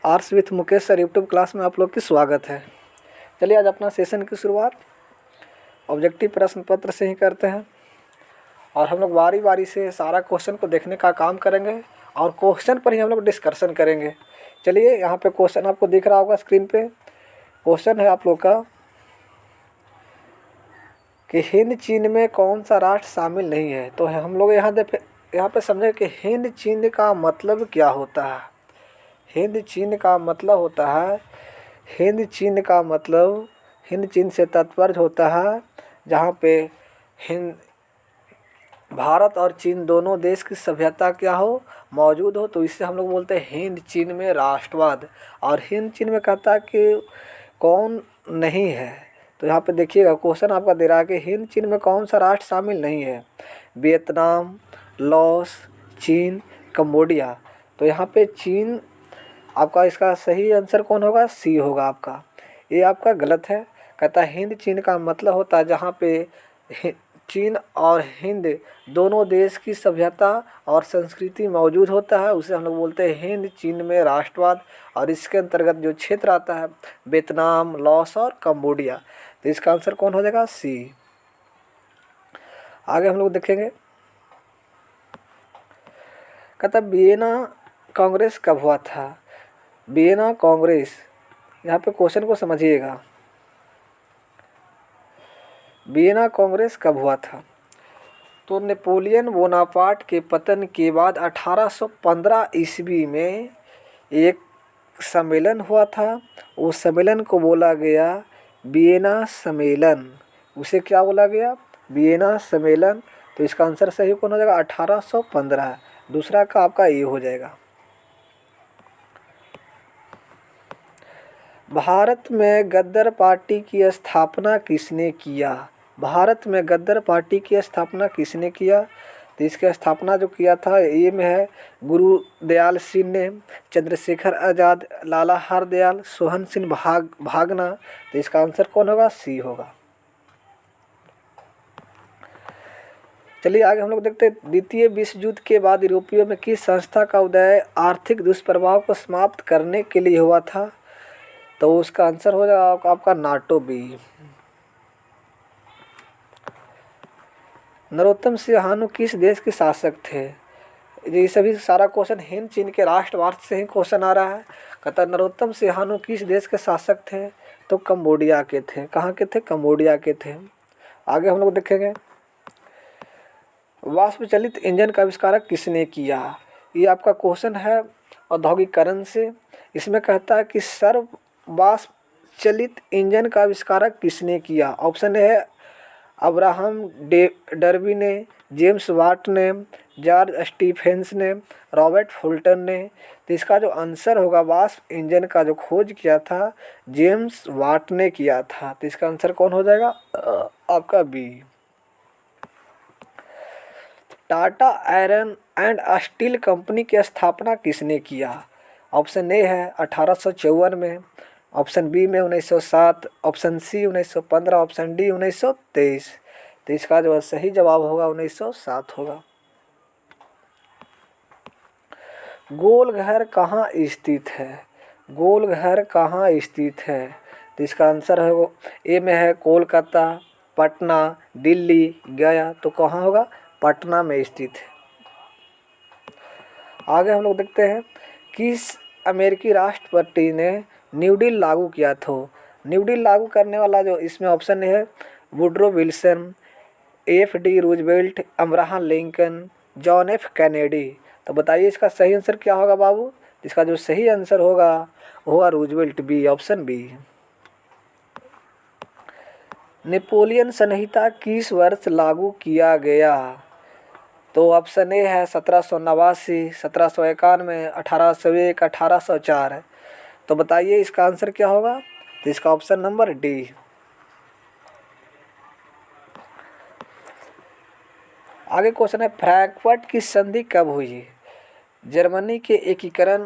Arts with Mukesh sir YouTube class में आप लोग की स्वागत है। चलिए आज अपना सेशन की शुरुआत ऑब्जेक्टिव प्रश्न पत्र से ही करते हैं और हम लोग बारी बारी से सारा क्वेश्चन को देखने का काम करेंगे और क्वेश्चन पर ही हम लोग डिस्कशन करेंगे। चलिए यहाँ पे क्वेश्चन आपको दिख रहा होगा स्क्रीन पे। क्वेश्चन है आप लोग का कि हिंद चीन में कौन सा राष्ट्र शामिल नहीं है। तो हम लोग यहाँ पे समझे कि हिंद चीन का मतलब क्या होता है। हिंद चीन का मतलब होता है, हिंद चीन का मतलब, हिंद चीन से तात्पर्य होता है जहाँ पे हिंद भारत और चीन दोनों देश की सभ्यता क्या हो, मौजूद हो, तो इससे हम लोग बोलते हैं हिंद चीन में राष्ट्रवाद। और हिंद चीन में कहता है कि कौन नहीं है। तो यहाँ पे देखिएगा क्वेश्चन आपका दे रहा है कि हिंद चीन में कौन सा राष्ट्र शामिल नहीं है। वियतनाम, लाओस, चीन, कंबोडिया। तो यहाँ पे चीन आपका, इसका सही आंसर कौन होगा, सी होगा आपका। ये आपका गलत है। कहता है हिंद चीन का मतलब होता है जहाँ पे चीन और हिंद दोनों देश की सभ्यता और संस्कृति मौजूद होता है, उसे हम लोग बोलते हैं हिंद चीन में राष्ट्रवाद। और इसके अंतर्गत जो क्षेत्र आता है वियतनाम, लाओस और कंबोडिया। तो इसका आंसर कौन हो जाएगा, सी। आगे हम लोग देखेंगे, कहता वियना कांग्रेस कब हुआ था। वियना कांग्रेस, यहाँ पे क्वेश्चन को समझिएगा, वियना कांग्रेस कब हुआ था। तो नेपोलियन बोनापार्ट के पतन के बाद 1815 ईस्वी में एक सम्मेलन हुआ था। उस सम्मेलन को बोला गया वियना सम्मेलन। उसे क्या बोला गया, वियना सम्मेलन। तो इसका आंसर सही कौन हो जाएगा, 1815। दूसरा का आपका ये हो जाएगा। भारत में गद्दर पार्टी की स्थापना किसने किया। भारत में गद्दर पार्टी की स्थापना किसने किया। तो इसकी स्थापना जो किया था ये में है गुरुदयाल सिंह ने, चंद्रशेखर आज़ाद, लाला हरदयाल, सोहन सिंह भागना। तो इसका आंसर कौन होगा, सी होगा। चलिए आगे हम लोग देखते हैं, द्वितीय विश्व युद्ध के बाद यूरोपियों में किस संस्था का उदय आर्थिक दुष्प्रभाव को समाप्त करने के लिए हुआ था। तो उसका आंसर हो जाएगा आपका नाटो बी। नरोत्तम सिंहानु किस देश के शासक थे। ये सभी सारा क्वेश्चन हिंद चीन के राष्ट्रवाद से ही क्वेश्चन आ रहा है। कहता नरोत्तम सिंहानु किस देश के शासक थे। तो कंबोडिया के थे। कहाँ के थे, कंबोडिया के थे। आगे हम लोग देखेंगे, वाष्प चलित इंजन का आविष्कारक किसने किया। ये आपका क्वेश्चन है औद्योगिकरण से। इसमें कहता है कि सर्व वाष्प चलित इंजन का आविष्कारक किसने किया। ऑप्शन है अब्राहम डर्बी ने, जेम्स वाट ने, जॉर्ज स्टीफेंस ने, रॉबर्ट फुल्टन ने। तो इसका जो आंसर होगा, वाष्प इंजन का जो खोज किया था जेम्स वाट ने किया था। तो इसका आंसर कौन हो जाएगा, आपका B. Tata Iron and Steel Company की स्थापना किसने किया। ऑप्शन ए है 1854 में, ऑप्शन बी में 1907, ऑप्शन सी 1915, ऑप्शन डी 1923। तो इसका जो सही जवाब होगा 1907 होगा। गोलघर कहाँ स्थित है। गोलघर कहाँ स्थित है। तो इसका आंसर है ए में है कोलकाता, पटना, दिल्ली, गया। तो कहाँ होगा, पटना में स्थित है। आगे हम लोग देखते हैं, किस अमेरिकी राष्ट्रपति ने न्यू डील लागू किया था। न्यू डील लागू करने वाला जो इसमें ऑप्शन है Woodrow Wilson, FD. Roosevelt, Abraham Lincoln, John F Kennedy. तो बताइए इसका सही आंसर क्या होगा बाबू। इसका जो सही आंसर होगा वो होगा Roosevelt, B, option B. Napoleon संहिता किस वर्ष लागू किया गया। तो ऑप्शन ए है 1789, 1791, 1801, 1804। तो बताइए इसका आंसर क्या होगा। तो इसका ऑप्शन नंबर डी। आगे क्वेश्चन है, फ्रैंकफर्ट की संधि कब हुई। जर्मनी के एकीकरण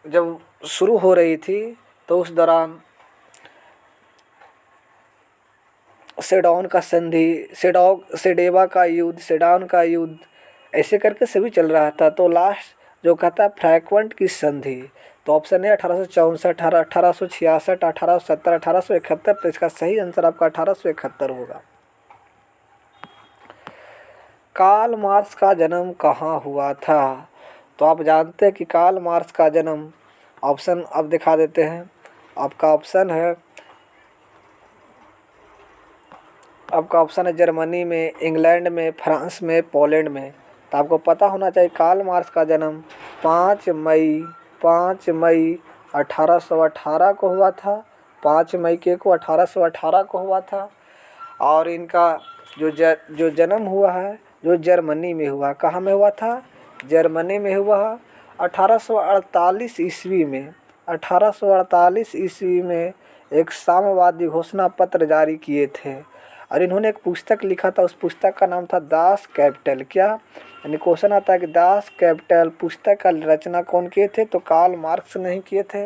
जब शुरू हो रही थी तो उस दौरान सेडौन का संधि, सेडेवा का युद्ध, सेडान का युद्ध, ऐसे करके सभी चल रहा था। तो लास्ट जो कहता है फ्रैंकफर्ट की संधि। तो ऑप्शन है 1864, 1866, 1870, 1871। तो इसका सही आंसर आपका 1871 होगा। कार्ल मार्क्स का जन्म कहाँ हुआ था? तो आप जानते हैं कि कार्ल मार्क्स का जन्म, ऑप्शन अब दिखा देते हैं। आपका ऑप्शन है जर्मनी में, इंग्लैंड में, फ्रांस में, पोलैंड में। तो आपको पता होना चाहिए कार्ल मार्क्स का जन्म 5 मई 1818 को हुआ था। 5 मई को 1818 को हुआ था। और इनका जो जन्म हुआ है जो जर्मनी में हुआ। कहाँ में हुआ था? जर्मनी में हुआ। 1848 ईस्वी में 1848 ईस्वी में एक साम्यवादी घोषणा पत्र जारी किए थे और इन्होंने एक पुस्तक लिखा था। उस पुस्तक का नाम था दास कैपिटल। क्या यानी क्वेश्चन आता है कि दास कैपिटल पुस्तक का रचना कौन किए थे? तो कार्ल मार्क्स नहीं किए थे।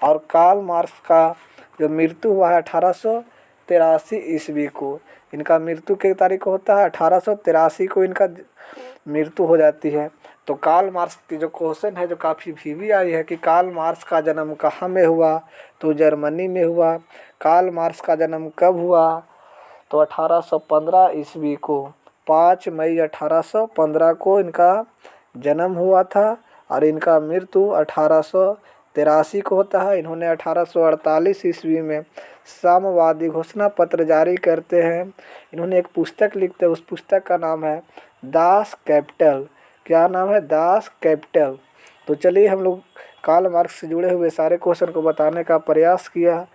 और कार्ल मार्क्स का जो मृत्यु हुआ है 1883 ईस्वी को। इनका मृत्यु की तारीख को होता है 1883 को इनका मृत्यु हो जाती है। तो कार्ल मार्क्स की जो क्वेश्चन है जो काफ़ी भी आई है कि कार्ल मार्क्स का जन्म कहाँ में हुआ? तो जर्मनी में हुआ। कार्ल मार्क्स का जन्म कब हुआ? तो 1815 ईस्वी को। 5 मई 1815 को इनका जन्म हुआ था और इनका मृत्यु 1883 को होता है। इन्होंने 1848 ईस्वी में साम्यवादी घोषणा पत्र जारी करते हैं। इन्होंने एक पुस्तक लिखते हैं। उस पुस्तक का नाम है दास कैपिटल। क्या नाम है? Das Kapital. तो चलिए हम लोग कार्ल मार्क्स से जुड़े हुए सारे क्वेश्चन को बताने का प्रयास किया।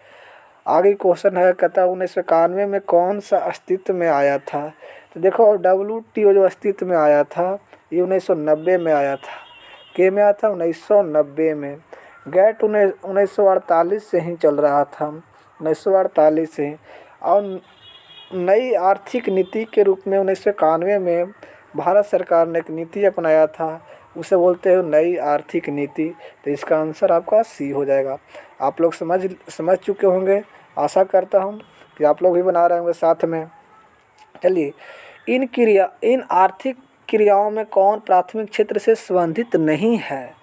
आगे क्वेश्चन है, कहता 1991 में कौन सा अस्तित्व में आया था? तो देखो WTO जो अस्तित्व में आया था ये 1990 में आया था। के में आया था? 1990 में। गैट 1948 से ही चल रहा था, 1948 से। और नई आर्थिक नीति के रूप में 1991 में भारत सरकार ने एक नीति अपनाया था, उसे बोलते हैं नई आर्थिक नीति। तो इसका आंसर आपका सी हो जाएगा। आप लोग समझ चुके होंगे, आशा करता हूँ कि आप लोग भी बना रहे होंगे साथ में। चलिए, इन आर्थिक क्रियाओं में कौन प्राथमिक क्षेत्र से संबंधित नहीं है?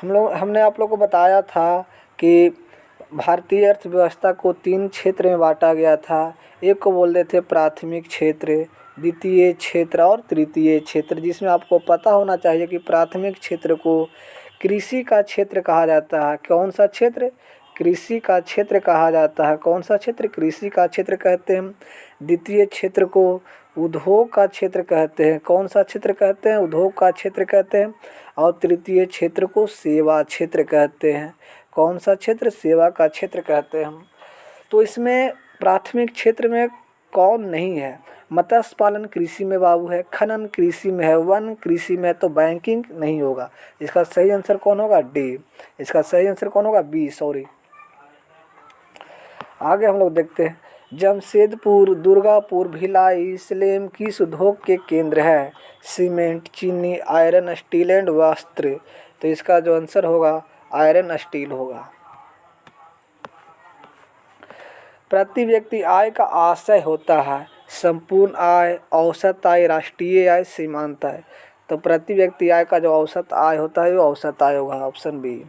हमने आप लोग को बताया था कि भारतीय अर्थव्यवस्था को 3 क्षेत्र में बांटा गया था। एक को बोलते थे प्राथमिक क्षेत्र, द्वितीय क्षेत्र और तृतीय क्षेत्र, जिसमें आपको पता होना चाहिए कि प्राथमिक क्षेत्र को कृषि का क्षेत्र कहा जाता है। कौन सा क्षेत्र? कृषि का क्षेत्र कहा जाता है। कौन सा क्षेत्र? कृषि का क्षेत्र कहते हैं। द्वितीय क्षेत्र को उद्योग का क्षेत्र कहते हैं। कौन सा क्षेत्र कहते हैं? उद्योग का क्षेत्र कहते हैं। और तृतीय क्षेत्र को सेवा क्षेत्र कहते हैं। कौन सा क्षेत्र? सेवा का क्षेत्र कहते हैं हम। तो इसमें प्राथमिक क्षेत्र में कौन नहीं है? मत्स्य पालन कृषि में बाबू है, खनन कृषि में है, वन कृषि में, तो बैंकिंग नहीं होगा। इसका सही आंसर कौन होगा? डी। इसका सही आंसर कौन होगा? B, sorry. आगे हम लोग देखते हैं, जमशेदपुर, दुर्गापुर, भिलाई, सलेम किस उद्योग के केंद्र है? सीमेंट, चीनी, आयरन, स्टील एंड वस्त्र। तो इसका जो आंसर होगा आयरन स्टील होगा। प्रति व्यक्ति आय का आशय होता है संपूर्ण आय, औसत आय, राष्ट्रीय आय, सीमांत आय। तो प्रति व्यक्ति आय का जो औसत आय होता है वो औसत आय होगा, ऑप्शन बी।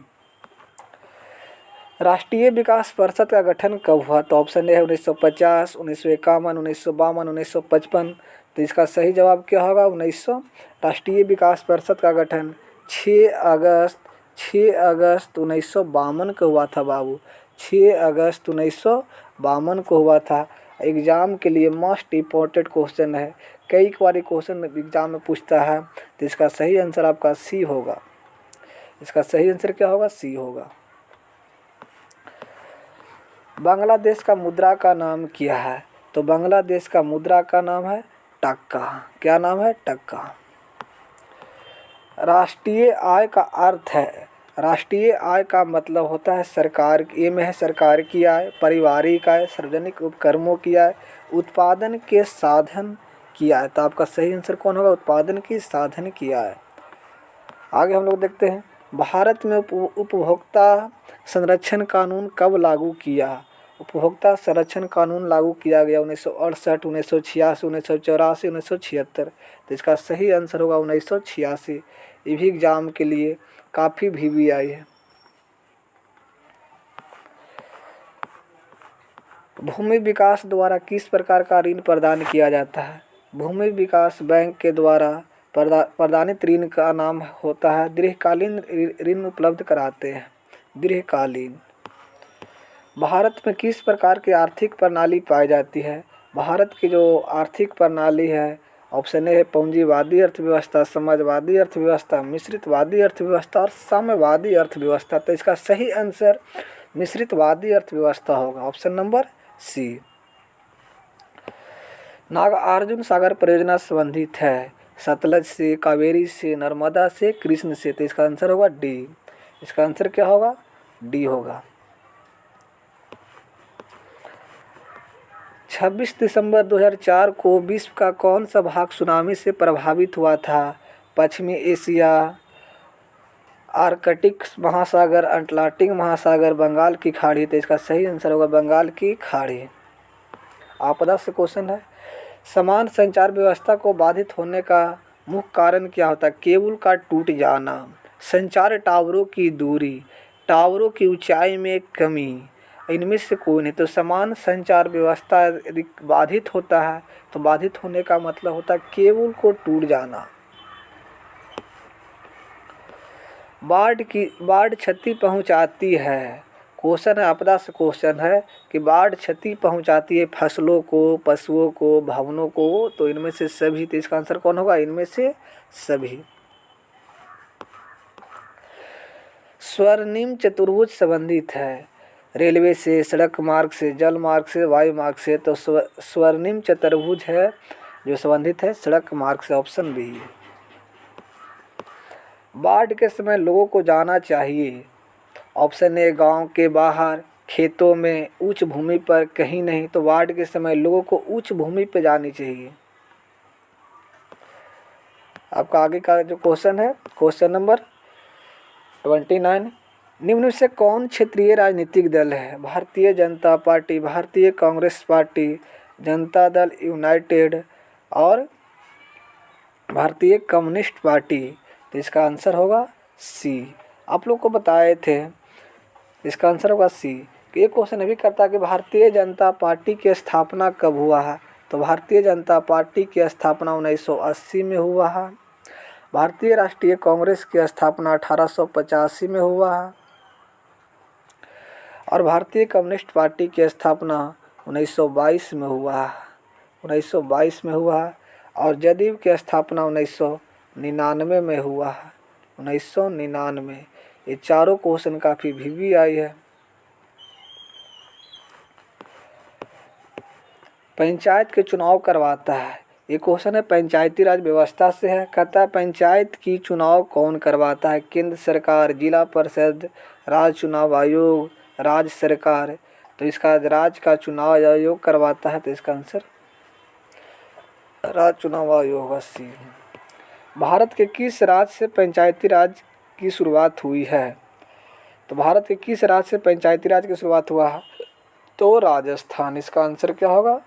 राष्ट्रीय विकास परिषद का गठन कब हुआ? तो ऑप्शन ए है 1950, 1951, 1952, 1955। तो इसका सही जवाब क्या होगा? 1900। राष्ट्रीय विकास परिषद का गठन 6 अगस्त 1952 को हुआ था बाबू। 6 अगस्त 1952 को हुआ था। एग्ज़ाम के लिए मोस्ट इम्पोर्टेंट क्वेश्चन है, कई बार क्वेश्चन एग्ज़ाम में पूछता है। तो इसका सही आंसर आपका सी होगा। इसका सही आंसर क्या होगा? सी होगा। बांग्लादेश का मुद्रा का नाम क्या है? तो बांग्लादेश का मुद्रा का नाम है टक्का। क्या नाम है? टक्का। राष्ट्रीय आय का अर्थ है, राष्ट्रीय आय का मतलब होता है सरकार, ये में है सरकार की आय, पारिवारिक आय, सार्वजनिक उपक्रमों की आय, उत्पादन के साधन की आय। तो आपका सही आंसर कौन होगा? उत्पादन की साधन की आय। आगे हम लोग देखते हैं, भारत में उपभोक्ता संरक्षण कानून कब लागू किया? उपभोक्ता संरक्षण कानून लागू किया गया 1968, 1986, 1984, 1976। तो इसका सही आंसर होगा 1986। ये भी एग्ज़ाम के लिए काफ़ी भी आई है। भूमि विकास द्वारा किस प्रकार का ऋण प्रदान किया जाता है? भूमि विकास बैंक के द्वारा प्रदानित ऋण का नाम होता है दीर्घकालीन ऋण उपलब्ध कराते हैं। दीर्घकालीन। भारत में किस प्रकार की आर्थिक प्रणाली पाई जाती है? भारत की जो आर्थिक प्रणाली है, ऑप्शन ए है पूंजीवादी अर्थव्यवस्था, समाजवादी अर्थव्यवस्था, मिश्रितवादी अर्थव्यवस्था और साम्यवादी अर्थव्यवस्था। तो इसका सही आंसर मिश्रितवादी अर्थव्यवस्था होगा, option number C. Nagarjuna Sagar परियोजना संबंधित है सतलज से, कावेरी से, नर्मदा से, कृष्ण से। तो इसका आंसर होगा डी। इसका आंसर क्या होगा? डी होगा। 26 दिसंबर 2004 को विश्व का कौन सा भाग सुनामी से प्रभावित हुआ था? पश्चिमी एशिया, आर्कटिक महासागर, अटलांटिक महासागर, बंगाल की खाड़ी। तो इसका सही आंसर होगा बंगाल की खाड़ी। आपदा से क्वेश्चन है, समान संचार व्यवस्था को बाधित होने का मुख्य कारण क्या होता है? केबल का टूट जाना, संचार टावरों की दूरी, टावरों की ऊंचाई में कमी, इनमें से कोई नहीं। तो समान संचार व्यवस्था यदि बाधित होता है तो बाधित होने का मतलब होता है केबल को टूट जाना। बाढ़ क्षति पहुंचाती है। क्वेश्चन है, आपदा से क्वेश्चन है कि बाढ़ क्षति पहुंचाती है फसलों को, पशुओं को, भवनों को। तो इनमें से सभी। तो इसका आंसर कौन होगा? इनमें से सभी। स्वर्णिम चतुर्भुज संबंधित है रेलवे से, सड़क मार्ग से, जल मार्ग से, वायु मार्ग से। तो स्वर्णिम चतुर्भुज है जो संबंधित है सड़क मार्ग से, ऑप्शन बी। बाढ़ के समय लोगों को जाना चाहिए, ऑप्शन ए गांव के बाहर, खेतों में, उच्च भूमि पर, कहीं नहीं। तो बाढ़ के समय लोगों को उच्च भूमि पर जानी चाहिए। आपका आगे का जो क्वेश्चन है, क्वेश्चन नंबर 29, निम्न में से कौन क्षेत्रीय राजनीतिक दल है? भारतीय जनता पार्टी, भारतीय कांग्रेस पार्टी, जनता दल यूनाइटेड और भारतीय कम्युनिस्ट पार्टी। तो इसका आंसर होगा सी। आप लोग को बताए थे, इसका आंसर होगा सी। ये क्वेश्चन अभी करता है कि भारतीय जनता पार्टी की स्थापना कब हुआ है? तो भारतीय जनता पार्टी की स्थापना 1980 में हुआ है। भारतीय राष्ट्रीय कांग्रेस की स्थापना 1885 में हुआ है और भारतीय कम्युनिस्ट पार्टी की स्थापना 1922 में हुआ है। 1922 में हुआ है और जदयू की स्थापना 1999 में हुआ है। 1999। ये चारों क्वेश्चन काफ़ी भी आई है। पंचायत के चुनाव करवाता है, ये क्वेश्चन है पंचायती राज व्यवस्था से है। कहता है पंचायत की चुनाव कौन करवाता है? केंद्र सरकार, जिला परिषद, राज्य चुनाव आयोग, राज्य सरकार। तो इसका राज्य का चुनाव आयोग करवाता है। तो इसका आंसर राज्य चुनाव आयोग होगा सी। भारत के किस राज्य से पंचायती राज की शुरुआत हुई है? तो भारत के किस राज्य से पंचायती राज की शुरुआत हुआ है? तो राजस्थान। इसका आंसर क्या होगा?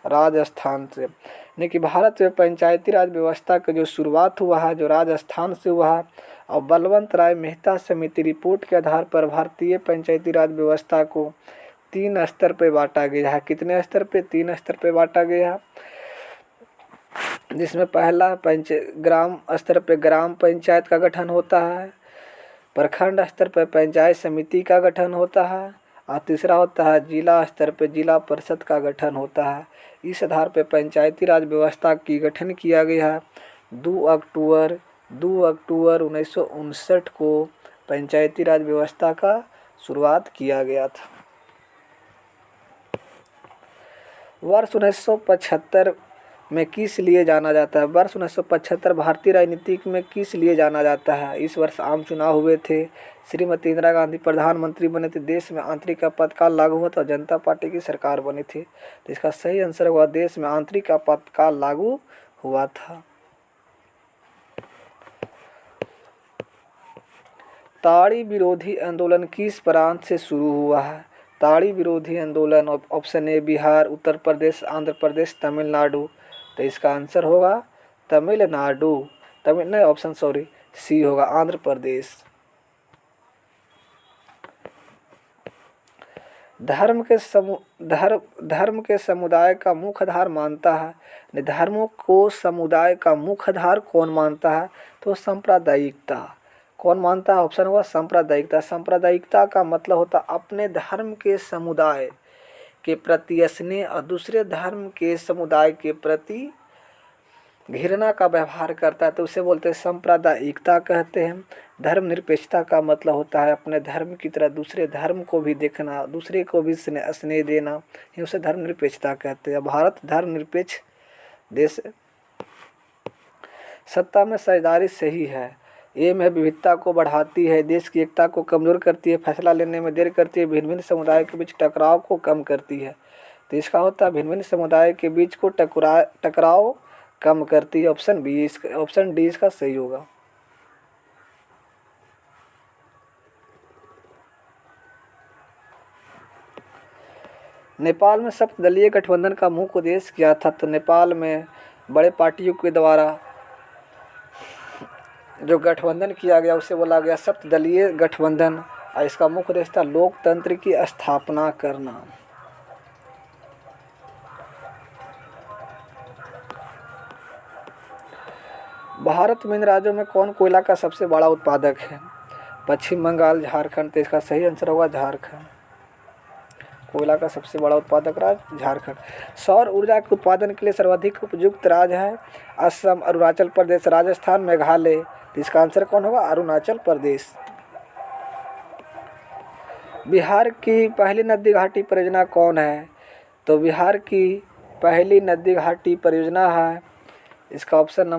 राजस्थान से। यानी कि भारत में पंचायती राज व्यवस्था का जो शुरुआत हुआ है जो राजस्थान से हुआ है और बलवंत राय मेहता समिति रिपोर्ट के आधार पर भारतीय पंचायती राज व्यवस्था को 3 स्तर पर बांटा गया है। कितने स्तर पे? 3 स्तर पे बांटा गया है, जिसमें पहला ग्राम स्तर पे ग्राम पंचायत का गठन होता है, प्रखंड स्तर पर पंचायत समिति का गठन होता है और तीसरा होता है जिला स्तर पर जिला परिषद का गठन होता है। इस आधार पर पंचायती राज व्यवस्था की गठन किया गया है। 2 अक्टूबर 1959 को पंचायती राज व्यवस्था का शुरुआत किया गया था। वर्ष 1975 में किस लिए जाना जाता है? वर्ष 1975 भारतीय राजनीति में किस लिए जाना जाता है? इस वर्ष आम चुनाव हुए थे, श्रीमती इंदिरा गांधी प्रधानमंत्री बने थे, देश में आंतरिक आपातकाल लागू हुआ था और जनता पार्टी की सरकार बनी थी। तो इसका सही आंसर हुआ देश में आंतरिक आपातकाल लागू हुआ था। ताड़ी विरोधी आंदोलन किस प्रांत से शुरू हुआ है? ताड़ी विरोधी आंदोलन ऑप्शन ए बिहार, उत्तर प्रदेश, आंध्र प्रदेश, तमिलनाडु। तो इसका आंसर होगा तमिलनाडु। नहीं, ऑप्शन सी होगा आंध्र प्रदेश। धर्म के समुदाय का मुख्य आधार मानता है। धर्मों को समुदाय का मुख्य आधार कौन मानता है? तो सांप्रदायिकता। कौन मानता है? ऑप्शन हुआ सांप्रदायिकता। सांप्रदायिकता का मतलब होता है अपने धर्म के समुदाय के प्रति स्नेह और दूसरे धर्म के समुदाय के प्रति घृणा का व्यवहार करता है, तो उसे बोलते हैं सांप्रदायिकता कहते हैं। धर्मनिरपेक्षता का मतलब होता है अपने धर्म की तरह दूसरे धर्म को भी देखना, दूसरे को भी स्नेह देना, ये उसे धर्मनिरपेक्षता कहते हैं। भारत धर्मनिरपेक्ष देश है। सत्ता में साझेदारी सही है। ये में विविधता को बढ़ाती है, देश की एकता को कमज़ोर करती है, फैसला लेने में देर करती है, भिन्न भिन्न समुदाय के बीच टकराव को कम करती है। तो इसका होता है भिन्न भिन्न समुदाय के बीच को टकराव कम करती है। ऑप्शन डी इसका सही होगा। नेपाल में सप्तदलीय गठबंधन का मुख्य उद्देश्य क्या था? तो नेपाल में बड़े पार्टियों के द्वारा जो गठबंधन किया गया उसे बोला गया सप्तदलीय गठबंधन, और इसका मुख्य उद्देश्य था लोकतंत्र की स्थापना करना। भारत में इन राज्यों में कौन कोयला का सबसे बड़ा उत्पादक है? पश्चिम बंगाल, झारखंड। तो इसका सही आंसर होगा झारखंड। कोयला का सबसे बड़ा उत्पादक राज्य झारखंड। सौर ऊर्जा के उत्पादन के लिए सर्वाधिक उपयुक्त राज्य है असम, अरुणाचल प्रदेश, राजस्थान, मेघालय। तो इसका आंसर कौन होगा? अरुणाचल प्रदेश। बिहार की पहली नदी घाटी परियोजना कौन है? तो बिहार की पहली नदी घाटी परियोजना है, इसका ऑप्शन नंबर